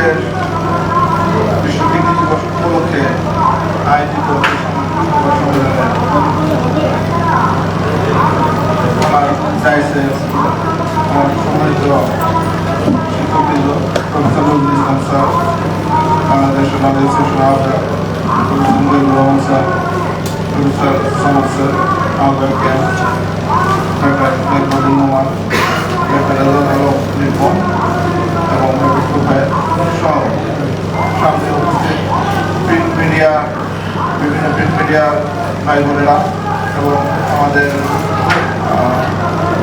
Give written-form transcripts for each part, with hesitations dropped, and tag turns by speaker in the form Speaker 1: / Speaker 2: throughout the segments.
Speaker 1: বাংলাদেশের বিশ্ব কিডনি দিবস উপলক্ষে আয়োজিত সম্মেলনে আমার ডায়াসেস আমার সম্মানিত শিক্ষকবৃন্দ professor Nazrul Islam sir, Bangladesh association আহ্বায়ক professor Mujibur Rahman sir, professor Samad sir, আহ্বায়ক ক্যাম্প ডাক্তার মেঘমাদুল নোমান, ডাক্তার আলম নির্মম এবং ডক্টর ভাই সহ সামনে উপস্থিত প্রিন্ট মিডিয়া, বিভিন্ন প্রিন্ট মিডিয়ার ভাই বোনেরা এবং আমাদের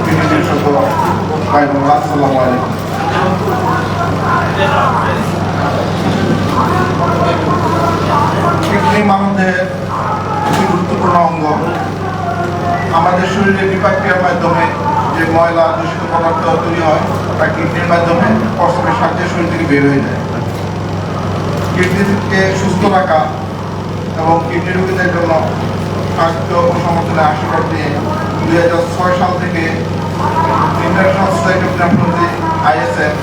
Speaker 1: কিডনি বিশেষজ্ঞ ভাই বোনেরা, আসসালামু আলাইকুম। কিডনি মানবদেহের একটি গুরুত্বপূর্ণ অঙ্গ। আমাদের শরীরে বিপাক ক্রিয়ার মাধ্যমে যে ময়লা দূষিত পদার্থ তৈরি হয় তা কিডনির মাধ্যমে প্রস্রাবের সাহায্যে শরীর থেকে বের হয়ে যায়। কিডনিকে সুস্থ রাখা এবং কিডনি রোগীদের জন্য সাহায্য ও সমর্থনের আশীর্বাদ নিয়ে 2006 সাল থেকে international society of nephrology ISN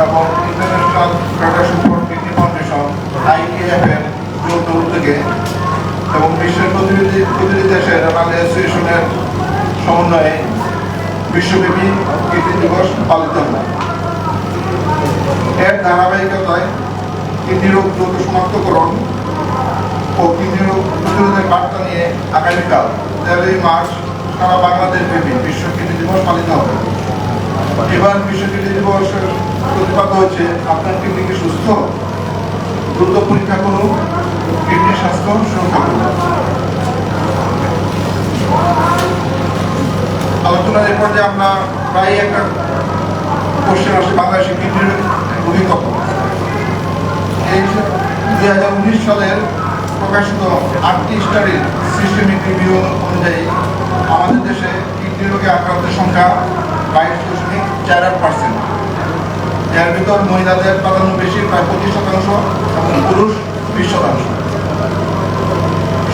Speaker 1: এবং international federation for kidney foundation IKF এর যৌথ উদ্যোগে এবং বিশ্বের প্রতিটি দেশের রেনাল অ্যাসোসিয়েশনের সমন্বয়ে বিশ্বব্যাপী কিডনি দিবস পালিত হয়। এর ধারাবাহিকতায় কিডনি রোগ দ্রুত শনাক্তকরণ ও কিডনি রোগ প্রতিরোধের বার্তা নিয়ে আগামীকাল 13 মার্চ সারা বাংলাদেশ ব্যাপী বিশ্ব কিডনি দিবস পালিত হবে। এবার বিশ্ব কিডনি দিবসের প্রতিপাদ্য হচ্ছে আপনার কিডনি কি সুস্থ? দ্রুত পরীক্ষা করুন, কিডনি স্বাস্থ্য সুরক্ষা করুন। আলোচনার এরপর যে আমরা প্রায় একটা কোশ্চেন আসে, বাংলাদেশের কিডনি রোগী কত? এই 2019 সালের প্রকাশিত 8টি স্টাডির সিস্টেমিক রিভিউ অনুযায়ী আমাদের দেশে কিডনি রোগে আক্রান্তের সংখ্যা 22.48%। এর ভিতর মহিলাদের প্রাধান্য বেশি, প্রায় 25% এবং পুরুষ 20%।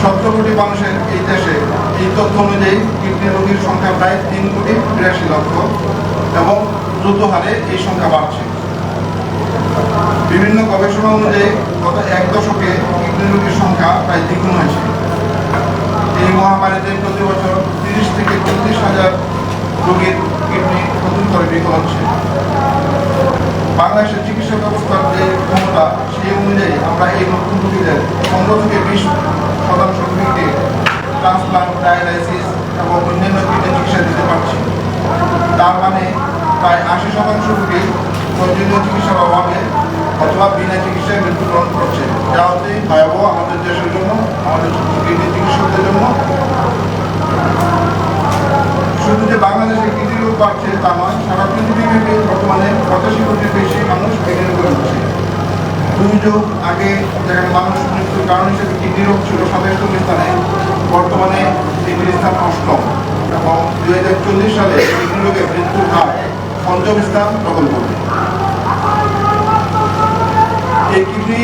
Speaker 1: 17 কোটি মানুষের এই দেশে এই তথ্য অনুযায়ী কিডনি রোগীর সংখ্যা প্রায় 3,82,00,000 এবং দ্রুত হারে এই সংখ্যা বাড়ছে। বিভিন্ন গবেষণা অনুযায়ী গত 1 দশকে কিডনি রোগীর সংখ্যা প্রায় দ্বিগুণ হয়েছে। এই মহামারীতে প্রতি বছর 30 থেকে 35,000 রোগীর কিডনি নতুন করে বিকল হচ্ছে। বাংলাদেশের চিকিৎসা ব্যবস্থার যে ক্ষমতা সেই অনুযায়ী আমরা এই নতুন রোগীদের 15 থেকে 20% রোগীকে ট্রান্সপ্লান্ট, ডায়ালাইসিস এবং অন্যান্য কিডনি চিকিৎসা দিতে পারছি। তার মানে প্রায় 80% রোগী প্রয়োজনীয় চিকিৎসার অভাবে অথবা বিনা চিকিৎসায় মৃত্যুবরণ করছে, যা অতি ভয়াবহ আমাদের দেশের জন্য, আমাদের কিডনি চিকিৎসকদের জন্য। শুধু যে বাংলাদেশে কিডনি রোগ বাড়ছে তা নয়, সারা পৃথিবীব্যাপী বর্তমানে 85 কোটির বেশি মানুষ কিডনি রোগে ভুগছে। 2 যুগ আগে যেখানে মানুষ মৃত্যুর কারণ হিসেবে কিডনি রোগ ছিল 27তম স্থানে, বর্তমানে কিডনির স্থান 8ম এবং 2040 সালে কিডনি রোগে মৃত্যুর হার 5ম স্থান দখল করবে। এই কিডনি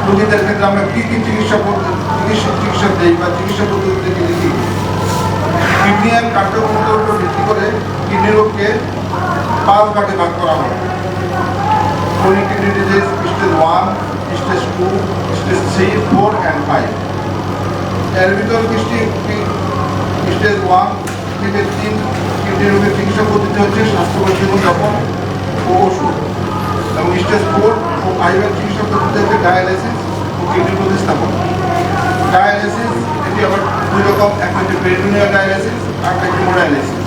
Speaker 1: রোগীদের ক্ষেত্রে আমরা কি কি চিকিৎসা দিই বা চিকিৎসা পদ্ধতি দেখি? কিডনি এর কার্যক্ষমতার উপর ভিত্তি করে কিডনি রোগকে 5 ভাগে ভাগ করা হয়। Chronic kidney disease stage 1, stage 2, stage 3, 4 and 5। এর ভিতর স্টেজ 1 থেকে 3 কিডনি রোগের চিকিৎসা পদ্ধতি হচ্ছে স্বাস্থ্যকর জীবনযাপন ও ওষুধ, এবং স্টেজ 4 ও 5 এর চিকিৎসা পদ্ধতি হচ্ছে ডায়ালাইসিস ও কিডনি প্রতিস্থাপন। ডায়ালাইসিস এটি আবার 2 রকম, একটা হচ্ছে পেরিটোনিয়াল ডায়ালাইসিস আর একটা হেমোডায়ালাইসিস।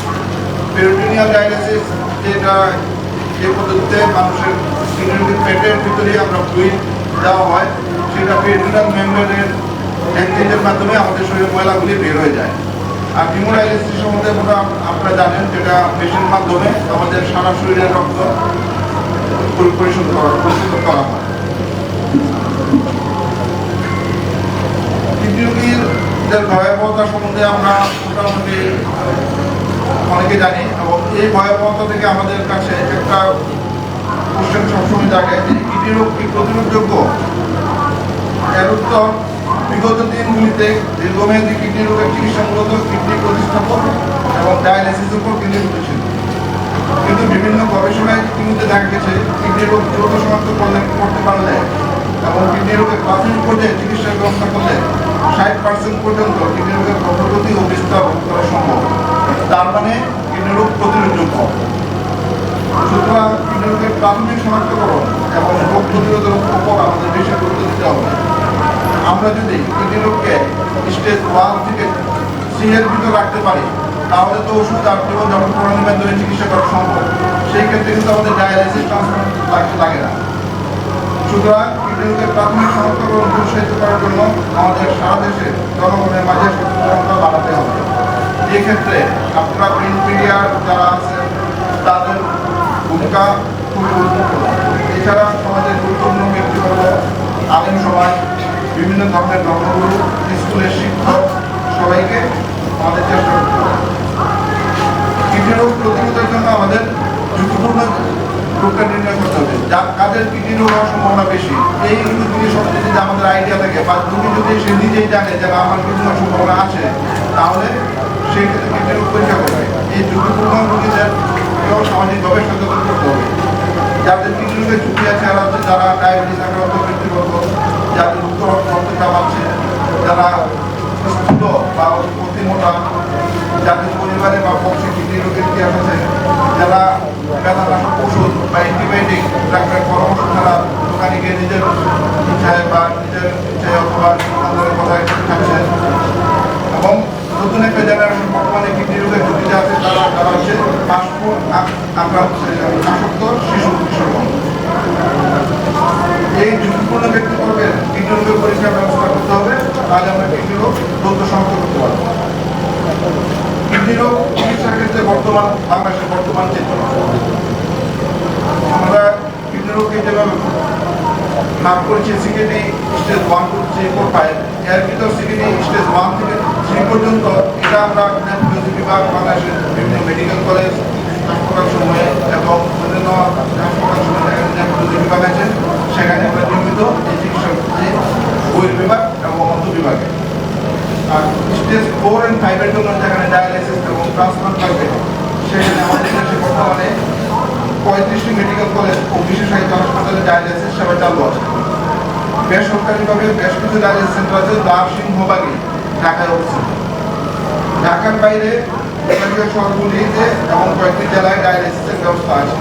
Speaker 1: পেরিটোনিয়াল ডায়ালাইসিস যেটা এই পদ্ধতিতে মানুষের কিডনি রোগীর পেটের ভিতরে আমরা ফ্লুইড দেওয়া হয়, সেটা পেরিটোনিয়াল মেমব্রেনের এক্সচেঞ্জের মাধ্যমে আমাদের শরীরের ময়লাগুলি বের হয়ে যায়। আর হেমোডায়ালাইসিস সম্বন্ধে আপনারা জানেন, যেটা মেশিনের মাধ্যমে আমাদের সারা শরীরের রক্ত পরিশোধ করা হয়। কিডনি রোগীদের ভয়াবহতা সম্বন্ধে আমরা মোটামুটি অনেকে জানি, এবং এই ভয়াবহতা থেকে আমাদের কাছে একটা কোশ্চেন সবসময় জাগে যে কিডনি রোগ কি প্রতিরোধযোগ্য? এর উত্তর, বিগত দিনগুলিতে দীর্ঘমেয়াদী কিডনি রোগের চিকিৎসা মূলত কিডনি প্রতিস্থাপন এবং ডায়ালাইসিসের উপর কেন্দ্রীভূত ছিল। কিন্তু বিভিন্ন গবেষণায় ইতিমধ্যে দেখা গেছে কিডনি রোগ দ্রুত শনাক্ত করতে পারলে এবং কিডনি রোগের প্রাথমিক পর্যায়ে চিকিৎসার ব্যবস্থা করলে 60% পর্যন্ত কিডনি রোগের অগ্রগতি ও বিস্তার করা সম্ভব। তার মানে কিডনি রোগ প্রতিরোধযোগ্য। সুতরাং কিডনি রোগের প্রাথমিক শনাক্তকরণ এবং রোগ প্রতিরোধের উপর আমাদের বেশি গুরুত্ব দিতে হবে। আমরা যদি কিডনি রোগকে স্টেজ 1 থেকে 3 এর ভিতর রাখতে পারি তাহলে তো ওষুধ আর জীবন যখন প্রণালী ধরে চিকিৎসা করা সম্ভব। সেই ক্ষেত্রে কিন্তু আমাদের ডায়ালাইসিস ট্রান্সপ্লান্ট লাগে না। সুতরাং কিডনি রোগের প্রাথমিক শনাক্তকরণ উৎসাহিত করার জন্য আমাদের সারা দেশে জনগণের মাঝে সচেতনতা বাড়াতে হবে। এক্ষেত্রে আপনারা প্রিন্ট মিডিয়ার যারা আছেন তাদের ভূমিকা খুবই গুরুত্বপূর্ণ। এছাড়া সমাজের গুরুত্বপূর্ণ ব্যক্তিবর্গ, আলেম সমাজ, বিভিন্ন ধরনের ধর্মগুরু, স্কুলের শিক্ষক সবাইকে আমাদের চেষ্টা করতে হবে। কিডনি রোগ প্রতিরোধের জন্য আমাদের ঝুঁকিপূর্ণ রোগটা নির্ণয় করতে হবে, কাদের কিডনি রোগ হওয়ার সম্ভাবনা বেশি। এই জিনিস সম্বন্ধে যদি আমাদের আইডিয়া থাকে বা রোগী যদি সে নিজেই জানে যে আমার কিডনি হওয়ার সম্ভাবনা আছে, তাহলে সেই ক্ষেত্রে কিডনি রোগ পরীক্ষা করবে। এই ঝুঁকিপূর্ণ রোগীদের সামাজিকভাবে সচেতন করতে হবে। যাদের কিডনি রোগের ঝুঁকি আছে যারা ডায়াবেটিস আক্রান্ত ব্যক্তিবর্গ, যাদের উচ্চ রক্তচাপ আছে, যারা স্থূল বা অতি মোটা, যাদের পরিবারে বা বংশে কিডনি রোগের ইতিহাস আছে, যারা ব্যথানাশক ওষুধ বা অ্যান্টিবায়োটিক ডাক্তারের পরামর্শ ছাড়া দোকানে গিয়ে নিজের ইচ্ছায় বা নিজের ইচ্ছায় অথবা দোকানদারের কথায় খাচ্ছেন, এবং নতুন একটা জেনারেশন বর্তমানে কিডনি রোগের ঝুঁকিতে আছে তারা হচ্ছে ফাস্টফুড আসক্ত শিশু কিশোর। এই ঝুঁকিপূর্ণ ব্যক্তিবর্গের কিডনি রোগের পরীক্ষার ব্যবস্থা করতে হবে, তাহলে আমরা কিডনি রোগ দ্রুত শনাক্ত করতে পারবো। কিডনি রোগ চিকিৎসার ক্ষেত্রে বাংলাদেশের বর্তমান চিত্র, আমরা কিডনি রোগকে যেভাবে ভাগ করেছি সিকিডনি স্টেজ 1, 2, 3, 4, 5, এর ভিতর সিকিডনি স্টেজ 1 থেকে 3 পর্যন্ত এটা আমরা নেফ্রোলজি বিভাগ বাংলাদেশের বিভিন্ন মেডিকেল কলেজ হাসপাতাল সময়ে এবং অন্যান্য হাসপাতাল সময়ে নেফ্রোলজি বিভাগ আছে, সেখানে আমরা নিয়মিত এই চিকিৎসা করছি বহির বিভাগ এবং অন্ত বিভাগে। আর স্টেজ 4 and 5 এর জন্য যেখানে ডায়ালাইসিস এবং ট্রান্সপ্লান্ট লাগবে, সেখানে আমাদের দেশে বর্তমানে 35টি মেডিকেল কলেজ ও বিশেষায়িত হাসপাতালে ডায়ালাইসিস সেবা চালু আছে। বেসরকারিভাবে বেশ কিছু ডায়ালাইসিস সেন্টার আছে যা সিংহভাগই ঢাকায় অবস্থিত। ঢাকার বাইরে বিভাগীয় শহরগুলিতে এবং কয়েকটি জেলায় ডায়ালাইসিসের ব্যবস্থা আছে।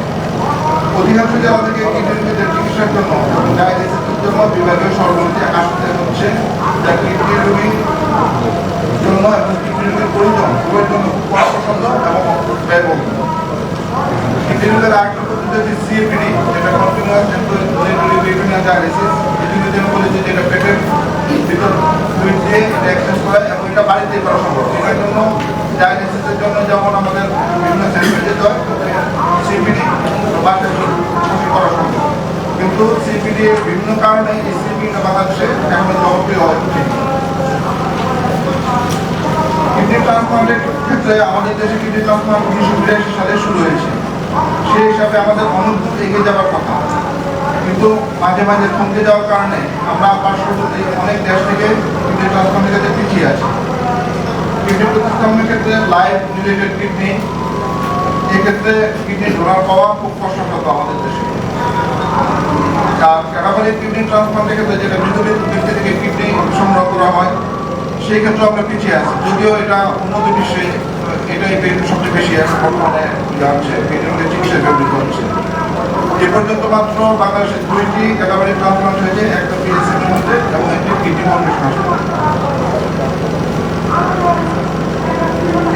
Speaker 1: অধিকাংশ জেলা থেকে কিডনি রোগীদের চিকিৎসার জন্য ডায়ালাইসিসের জন্য বিভাগীয় শহরগুলিতে আসতে হচ্ছে, যা কিডনি রোগীর জন্য এবং কিডনি রোগীর পরিজন উভয়ের জন্য খুব পছন্দ এবং ব্যয়বহুল। কিডনি রোগের আরেকটা পদ্ধতি সিএপিডি, যেটা কন্টিনিউয়াস পেরিটোনিয়াল ডায়ালাইসিস, ইতিমধ্যে বলেছি যেটা পেটের ভিতর ফ্লুইড দিয়ে এটা এক্সচেঞ্জ করে এবং এটা বাড়িতেই করা সম্ভব। এটার জন্য ডায়ালাইসিসের জন্য যেমন আমাদের বিভিন্ন সেন্টারে যেতে হয়, সিপিডি বাড়িতে করা সম্ভব। কিন্তু সিপিডি এর বিভিন্ন কারণে এই সিপিডিটা বাংলাদেশে এখনো জনপ্রিয় হয়। কিডনি ট্রান্সপ্লান্টের ক্ষেত্রে আমাদের দেশে কিডনি ট্রান্সপ্লান্ট 1982 সালে শুরু হয়েছে। সেই হিসাবে আমাদের অনেক দূর এগিয়ে যাওয়ার কথা, কিন্তু মাঝে মাঝে থমকে যাওয়ার কারণে আমরা পার্শ্ববর্তী অনেক দেশ থেকে কিডনি ট্রান্সপ্লান্টের ক্ষেত্রে পিছিয়ে আছি। কিডনি প্রতিস্থাপনের ক্ষেত্রে লাইফ রিলেটেড কিডনি, এক্ষেত্রে কিডনি ডোনার পাওয়া খুব কষ্টসাধ্য আমাদের দেশে। আর ক্যাটাগরি কিডনি ট্রান্সপ্লান্টের ক্ষেত্রে যেটা মৃত ব্যক্তি থেকে কিডনি সংগ্রহ করা হয়, সেই ক্ষেত্রে আমরা পিছিয়ে আছি। যদিও এটা উন্নত বিশ্বে এটাই সবচেয়ে বেশি বর্তমানে হচ্ছে চিকিৎসা ব্যবহৃত হচ্ছে। এ পর্যন্ত মাত্র বাংলাদেশে 2টি ক্যাটাগরি ট্রান্সপ্লান্ট হয়েছে, একটা পিএসসির মধ্যে এবং একটি কিডনি ফাউন্ডেশন হাসপাতাল।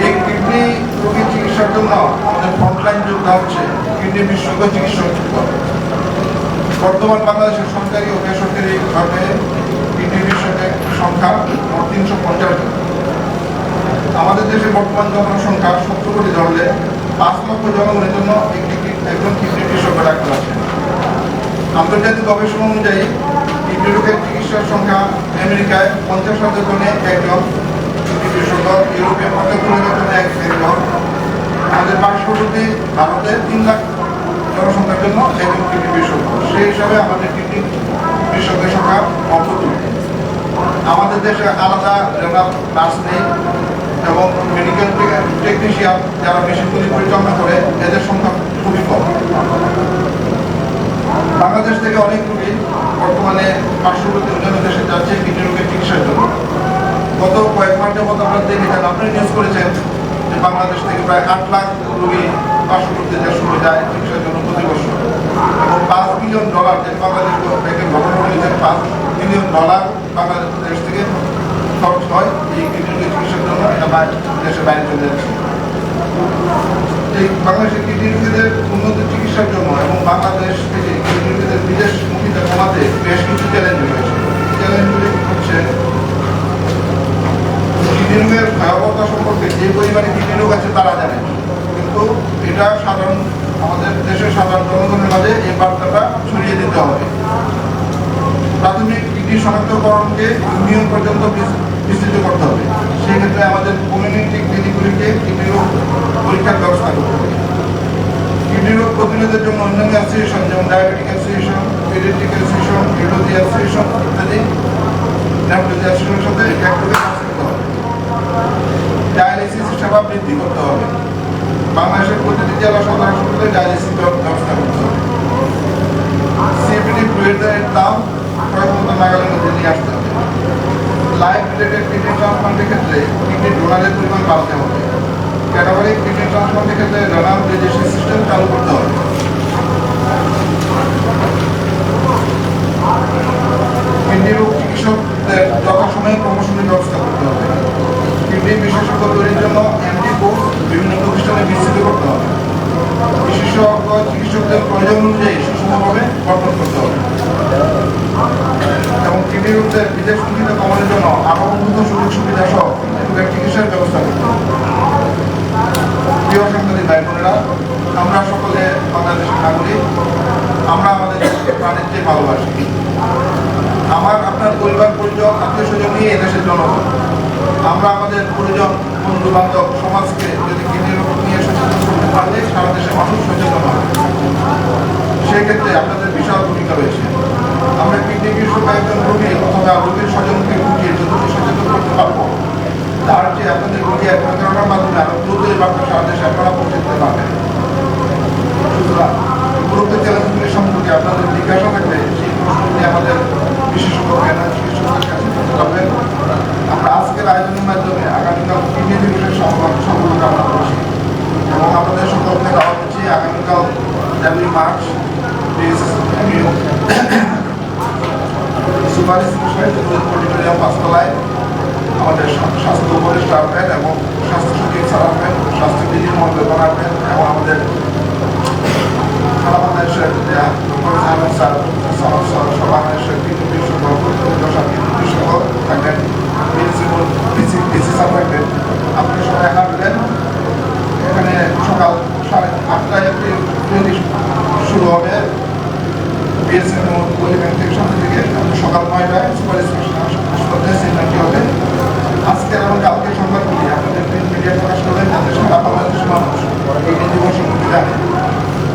Speaker 1: এই কিডনি রোগী চিকিৎসার জন্য আমাদের ফ্রন্টলাইন যোদ্ধা হচ্ছে কিডনি বিশেষজ্ঞ চিকিৎসক। বর্তমান বাংলাদেশের সরকারি ও বেসরকারি ভাবে কিডনি বিশেষজ্ঞের সংখ্যা 350 জন। আমাদের দেশে বর্তমান জনসংখ্যা 70 কোটি ধরলে 5 লক্ষ জনগণের জন্য একজন কিডনি বিশেষজ্ঞ ডাক্তার আছেন। আন্তর্জাতিক গবেষণা অনুযায়ী কিডনি রোগের চিকিৎসার সংখ্যা আমেরিকায় 50,000 জনে একজন কিডনি বিশেষজ্ঞ, ইউরোপে 75,000 জনে একজন, আমাদের পার্শ্ববর্তী ভারতে 3 লাখ জনসংখ্যার জন্য একজন কিডনি বিশেষজ্ঞ। সেই হিসাবে আমাদের কিডনি বিশেষজ্ঞের সংখ্যা অল্প। আমাদের দেশে আলাদা রেনাল নার্স নেই, এবং মেডিকেল টেকনিশিয়ান যারা মেশিনগুলি পরিচালনা করে এদের সংখ্যা খুবই কম। বাংলাদেশ থেকে অনেক রোগী বর্তমানে পার্শ্ববর্তী অন্যান্য দেশে যাচ্ছে কিডনি রোগের চিকিৎসার জন্য। গত কয়েক মাস যাবত আমরা দেখেছেন, আপনি নিউজ করেছেন যে বাংলাদেশ থেকে প্রায় 8 লাখ রোগী পার্শ্ববর্তী দেশগুলো যায় চিকিৎসার জন্য প্রতি বছর, এবং $5 বিলিয়ন যে বাংলাদেশ ব্যাংকের গঠন করেছেন, $5 বিলিয়ন বাংলাদেশ থেকে খরচ হয় এই কিডনি রোগের চিকিৎসার জন্য। এটা দেশের বাইরে চলে যাচ্ছে। এই বাংলাদেশের কিডনি রোগীদের উন্নত চিকিৎসার জন্য এবং বাংলাদেশ থেকে কিডনি রোগীদের বিদেশমুখীতা কমাতে বেশ কিছু চ্যালেঞ্জ রয়েছে। চ্যালেঞ্জগুলি হচ্ছে কিডনি রোগের ভয়াবহতা সম্পর্কে যে পরিমাণে কিডনি রোগ আছে তারা জানে, কিন্তু এটা আমাদের দেশের সাধারণ জনগণের মাঝে এই বার্তাটা ছড়িয়ে দিতে হবে। প্রাথমিক কিডনি শনাক্তকরণকে ইউনিয়ন পর্যন্ত বিস্তৃত করতে হবে। সেই ক্ষেত্রে আমাদের কমিউনিটি ক্লিনিকগুলিকে কিডনি রোগ পরীক্ষার ব্যবস্থা করতে হবে। কিডনি রোগ প্রতিরোধের জন্য অন্যান্য অ্যাসোসিয়েশন যেমন diabetic association, paediatric association, neurology association ইত্যাদি নেফ্রোলজি অ্যাসোসিয়েশনের সাথে একযোগে কাজ করতে হবে। ডায়ালিসিস সেবা বৃদ্ধি করতে হবে। বাংলাদেশের প্রতিটি জেলা সদর হাসপাতালে ডায়ালিসিস ব্যবস্থা করতে হবে। সিএপিডি ফ্লুইডের দাম কয়েকমতো নাগালের মধ্যে নিয়ে আসতে হবে। লাইফ রিলেটেড কিডনি ট্রান্সপ্লান্টের ক্ষেত্রে কিডনি ডোনারের পরিমাণ বাড়াতে হবে। ক্যাটাগরিক কিডনি ট্রান্সপ্লান্টের ক্ষেত্রে ডোনার রেজিস্ট্রেশন সিস্টেম চালু করতে হবে। কিডনি রোগ চিকিৎসকদের যথাসময়ে প্রমোশনের ব্যবস্থা করতে হবে। কিডনি বিশেষজ্ঞ তৈরির জন্য এমডি কোর্স বিভিন্ন প্রতিষ্ঠানে বিস্তৃত করতে হবে। বিশেষজ্ঞ চিকিৎসকদের প্রয়োজন অনুযায়ী সুষমভাবে গঠন করতে হবে এবং কিডনি রোগীদের বিদেশমুখীতা কমানোর জন্য আরও উন্নত সুযোগ সুবিধা সহ চিকিৎসার ব্যবস্থা করতে হবে। প্রিয় সাংবাদিক ভাই বোনেরা, আমরা সকলে বাংলাদেশের নাগরিক। আমরা আমাদের প্রাণের চেয়ে ভালোবাসি। আমার আপনার পরিবার পরিজন আত্মীয় স্বজন নিয়ে এদেশের জনগণ। আমরা আমাদের পরিজন বন্ধু বান্ধব সমাজকে যদি কিডনি রোগ নিয়ে সচেতন করতে পারলে সারা দেশের মানুষ সচেতন হবে। সেই ক্ষেত্রে আপনাদের বিশাল ভূমিকা রয়েছে। আমরা কিডনি বিশেষজ্ঞ একজন রোগী অথবা রোগীর স্বজনকে বুঝিয়ে যতটুকু সচেতন করতে পারবো, তার চেয়ে আপনাদের রোগী এক প্রচারণার মাধ্যমে আরো দ্রুত এই বার্তা সারা দেশে আপনারা পৌঁছে দিতে পারবেন। সুতরাং উপরোক্ত চ্যালেঞ্জগুলি সম্পর্কে আপনাদের জিজ্ঞাসা থাকলে সেই প্রশ্নগুলি আমাদের বিশেষজ্ঞ চিকিৎসকদের কাছে করতে পারবেন। আমরা আজকের আয়োজনের মাধ্যমে আগামীকাল কিডনি দিবসের সফলতা কামনা করছি এবং আপনাদের সকলকে দাওয়াত দিচ্ছি আগামীকাল 11 মার্চ সুপার স্পেশালিটি অডিটোরিয়াম 5 তলায় আমাদের স্বাস্থ্য উপদেষ্টা আসবেন এবং স্বাস্থ্য সচিব স্যার আসবেন, স্বাস্থ্যবিধি মহোদয় আসবেন এবং আমাদের সারা বাংলাদেশের স্যার বাংলাদেশের কিডনি বিশেষজ্ঞ থাকবেন, ডিসি স্যার থাকবেন। আপনি সবাই আসবেন। এখানে সকাল 8:30 একটি শুরু হবে বিএসএন ব্যাংক থেকে সামনে থেকে, সকাল 9টায় সুপার স্পেশাল হাসপাতালে সেমিনারটি হবে। আজকে এবং কালকে সংবাদগুলি আপনাদের প্রিন্ট মিডিয়া প্রকাশ করবেন যাতে সারা বাংলাদেশের মানুষ এই দিবস সম্পর্কে জানে।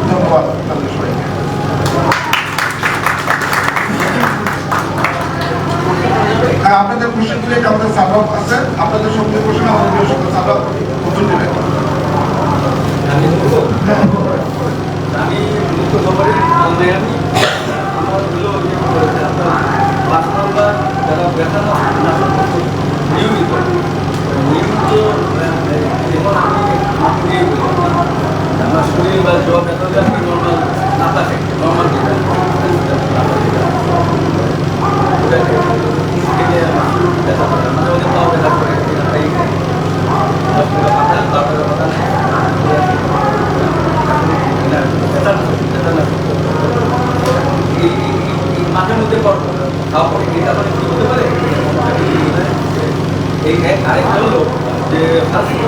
Speaker 1: ধন্যবাদ তাদের সবাইকে। আপনাদের কোশ্চেনগুলি আমাদের সাবরাপ আছে, আপনাদের সবগুলো কোশ্চেন আমাদের বিশেষজ্ঞ সাবরাপ উত্তর দেবেন।
Speaker 2: আমি মুখ্য খবরের আমার হলো আপনার যারা ব্যথা নিয়মিত যেমন আমি আমার শরীর বা জ্বর ব্যথা হলে আপনি নর্মাল না থাকে নর্মাল যেটা ব্যথা করে মাঝে মাঝে পাও ব্যথা করে মাঝে মধ্যে খাওয়া পড়ে এটা মানে কি হতে পারে। এই আরেকটা হলো যে স্বাস্থ্য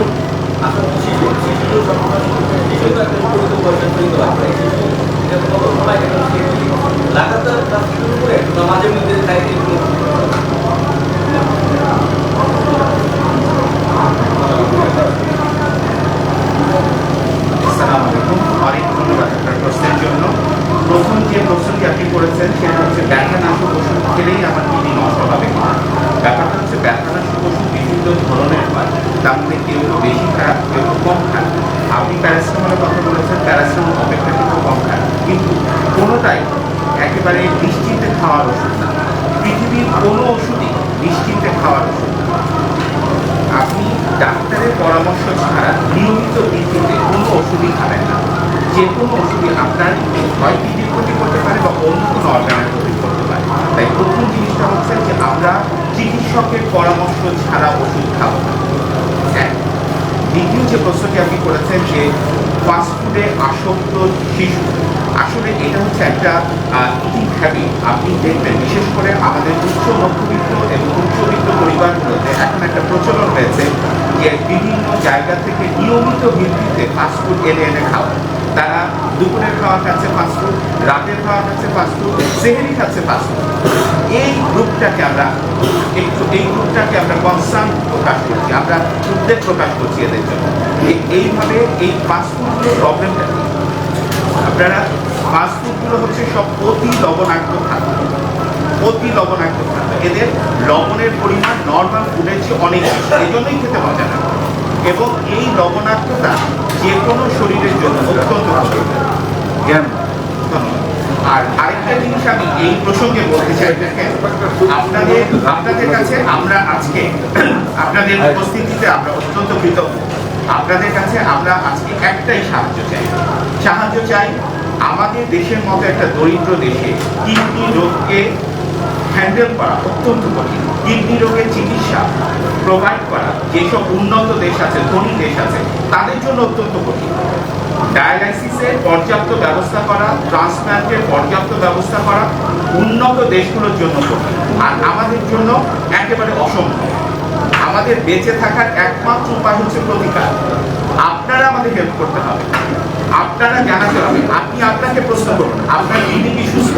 Speaker 2: আসলে শিশু তো সবসময় শিশু তো একটা উপকৃত বয়সের তৈরি হয় এই শিশু এটা কত সময় লাগাতার কাজ শুরু করে মাঝে মধ্যে তাই
Speaker 3: আসসালামু আলাইকুম। অনেক ধন্যবাদ আপনার প্রশ্নের জন্য। প্রথম যে প্রশ্নটি আপনি করেছেন সেটা হচ্ছে ব্যথানাশক ওষুধ খেলেই আমার কিডনি নষ্ট হবে কিনা। ব্যাপারটা হচ্ছে ব্যথানাশক ওষুধ বিভিন্ন ধরনের হয়। তার মধ্যে কেউ বেশি খারাপ, কেউ কম খারাপ। আপনি প্যারাসিটামলের কথা বলেছেন, প্যারাসিটামল অপেক্ষাকৃত কম খারাপ, কিন্তু কোনোটাই একেবারে নিশ্চিন্তে খাওয়ার ওষুধ না। পৃথিবীর কোনো ওষুধই নিশ্চিন্তে খাওয়ার ওষুধ না। আপনি ডাক্তারের পরামর্শ ছাড়া নিয়মিত ভিত্তিতে কোনো ওষুধই খাবেন না। যে কোনো ওষুধই আপনার হয় কিডনির ক্ষতি করতে পারে বা অন্য কোনো অর্গানের ক্ষতি করতে পারে। তাই প্রথম জিনিসটা হচ্ছে যে আমরা চিকিৎসকের পরামর্শ ছাড়া ওষুধ খাবো না। এক। দ্বিতীয় যে প্রশ্নটি আপনি করেছেন যে ফাস্টফুডে আসক্ত শিশু, আসলে এটা হচ্ছে একটা ইটিং হ্যাবিট। আপনি দেখবেন বিশেষ করে আমাদের উচ্চ মধ্যবিত্ত এবং উচ্চবিত্ত পরিবারগুলোতে এখন একটা প্রচলন হয়েছে যে বিভিন্ন জায়গা থেকে নিয়মিত ভিত্তিতে ফাস্টফুড এনে এনে খাওয়া। তারা দুপুরের খাওয়া খাচ্ছে ফাস্টফুড, রাতের খাওয়া খাচ্ছে ফাস্টফুড, সেহেরি খাচ্ছে ফাস্টফুড। এই গ্রুপটাকে আমরা কনসার্ন প্রকাশ করছি, আমরা উদ্বেগ প্রকাশ করছি এদের জন্য। এইভাবে এই ফাস্টফুডগুলোর প্রবলেমটা কি? আপনারা ফাস্টফুডগুলো হচ্ছে সব অতি লবণাক্ত খাদ্য, অতি লবণাক্ত খাদ্য। এদের লবণের পরিমাণ নর্মাল ফুডের চেয়ে অনেক বেশি, এই জন্যই খেতে মজা না। এবং এই লবণাক্ততা যে কোনো শরীরের জন্য অত্যন্ত ক্ষতিকর। আর আরেকটা জিনিস আমি এই প্রসঙ্গে বলতে চাই, দেখেন আপনাদের কাছে আমরা আজকে আপনাদের উপস্থিতিতে আমরা অত্যন্ত কৃতজ্ঞ। আপনাদের কাছে আমরা আজকে একটাই সাহায্য চাই। আমাদের দেশের মতো একটা দরিদ্র দেশে কিডনি রোগকে হ্যান্ডেল করা অত্যন্ত কঠিন। কিডনি রোগের চিকিৎসা প্রোভাইড করা যেসব উন্নত দেশ আছে, ধনী দেশ আছে, তাদের জন্য অত্যন্ত কঠিন। ডায়ালাইসিসের পর্যাপ্ত ব্যবস্থা করা, ট্রান্সপ্ল্যান্টের পর্যাপ্ত ব্যবস্থা করা উন্নত দেশগুলোর জন্য কঠিন, আর আমাদের জন্য একেবারে অসম্ভব। আমাদের বেঁচে থাকার একমাত্র উপায় হচ্ছে প্রতিকার। আপনারা আমাদের হেল্প করতে হবে, আপনারা জানাতে হবে। আপনি আপনাকে প্রশ্ন করুন, আপনার কিডনি কি সুস্থ?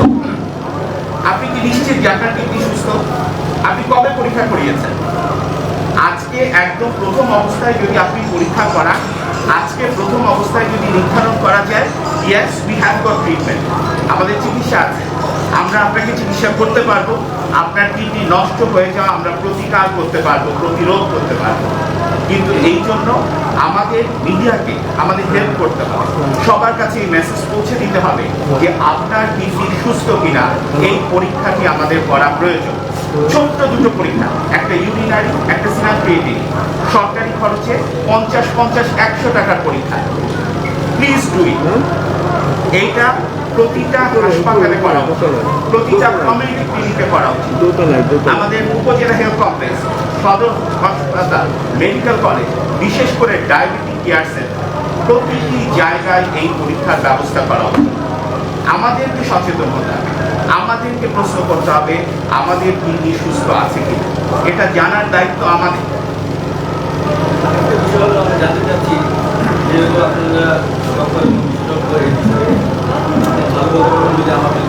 Speaker 3: আপনি কি নিশ্চিত যে আপনার কিডনি সুস্থ? আপনি কবে পরীক্ষা করিয়েছেন? আজকে একদম প্রথম অবস্থায় যদি আপনি পরীক্ষা করান, আজকে প্রথম অবস্থায় যদি নির্ধারণ করা যায় yes we have got treatment, আমাদের চিকিৎসা আছে, আমরা আপনাকে চিকিৎসা করতে পারবো। আপনার কিডনি নষ্ট হয়ে যাওয়া আমরা প্রতিকার করতে পারবো, প্রতিরোধ করতে পারবো। কিন্তু এই জন্য আমাদের মিডিয়াকে আমাদের হেল্প করতে হবে, সবার কাছে এই মেসেজ পৌঁছে দিতে হবে যে আপনার কিডনি সুস্থ কিনা এই পরীক্ষাটি আমাদের করা প্রয়োজন। ছোট্ট দুটো পরীক্ষা, একটা ইউরিনারি, একটা সিনাল ক্রিয়েটিনিন, সরকারি খরচে 50-100 টাকার পরীক্ষা। Please do it. এইটা প্রতিটা হাসপাতালে করা উচিত, প্রতিটা কমিউনিটি ক্লিনিকে করা উচিত। আমাদের উপজেলা হেলথ কমপ্লেক্স, সদর হাসপাতাল, মেডিকেল কলেজ, বিশেষ করে ডায়াবেটিক কেয়ার সেন্টার, প্রতিটি জায়গায় এই পরীক্ষার ব্যবস্থা করা উচিত। আমাদেরকে সচেতন হতে হবে, আমাদেরকে প্রশ্ন করতে হবে আমাদের কিডনি সুস্থ আছে কিনা, এটা জানার দায়িত্ব আমাদের।
Speaker 2: বিষয় হলো আমরা জানতে চাচ্ছি, যেহেতু আপনারা ডক্টর এবং বিশেষজ্ঞ এই বিষয়ে ভালোভাবে যদি আমাদের